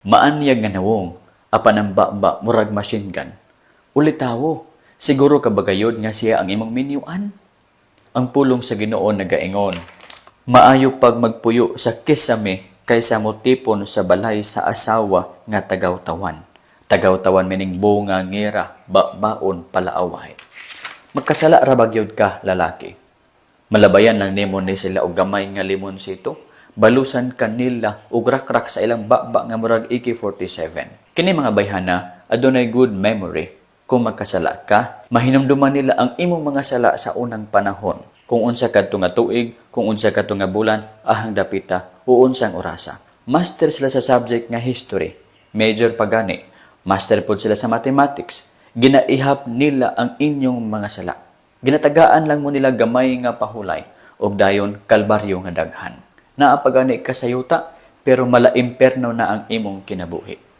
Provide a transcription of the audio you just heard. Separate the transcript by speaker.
Speaker 1: Maanyag nga nawong, apan ang ba murag machine gun. Ulitawo, siguro kabagayod nga siya ang imong minyuan. Ang pulong sa Ginoo nagaingon, maayo pag magpuyo sa kisame kaysa mo tipon sa balay sa asawa nga tagaw-tawan. Tagaw-tawan meaning bunga, ngira, baon, palaaway. Magkasala ra bagyod ka, lalaki. Malabayan lang nimo ni sila og gamay nga limonsito. Balusan kanila og rakrak sa ilang baba nga murag AK-47. Kini mga bayhana adunay good memory. Kung magkasala ka, mahinumduman nila ang imong mga sala sa unang panahon. Kung unsa kadto nga tuig, kung unsa kadto nga bulan, ahang dapita, o unsang orasa. Master sila sa subject nga history. Major pagani. Master pod sila sa mathematics. Ginaihap nila ang inyong mga sala. Ginatagaan lang mo nila gamay nga pahulay og dayon kalbaryo nga daghan. Naapagani ka sa yuta, pero mala imperno na ang imong kinabuhi.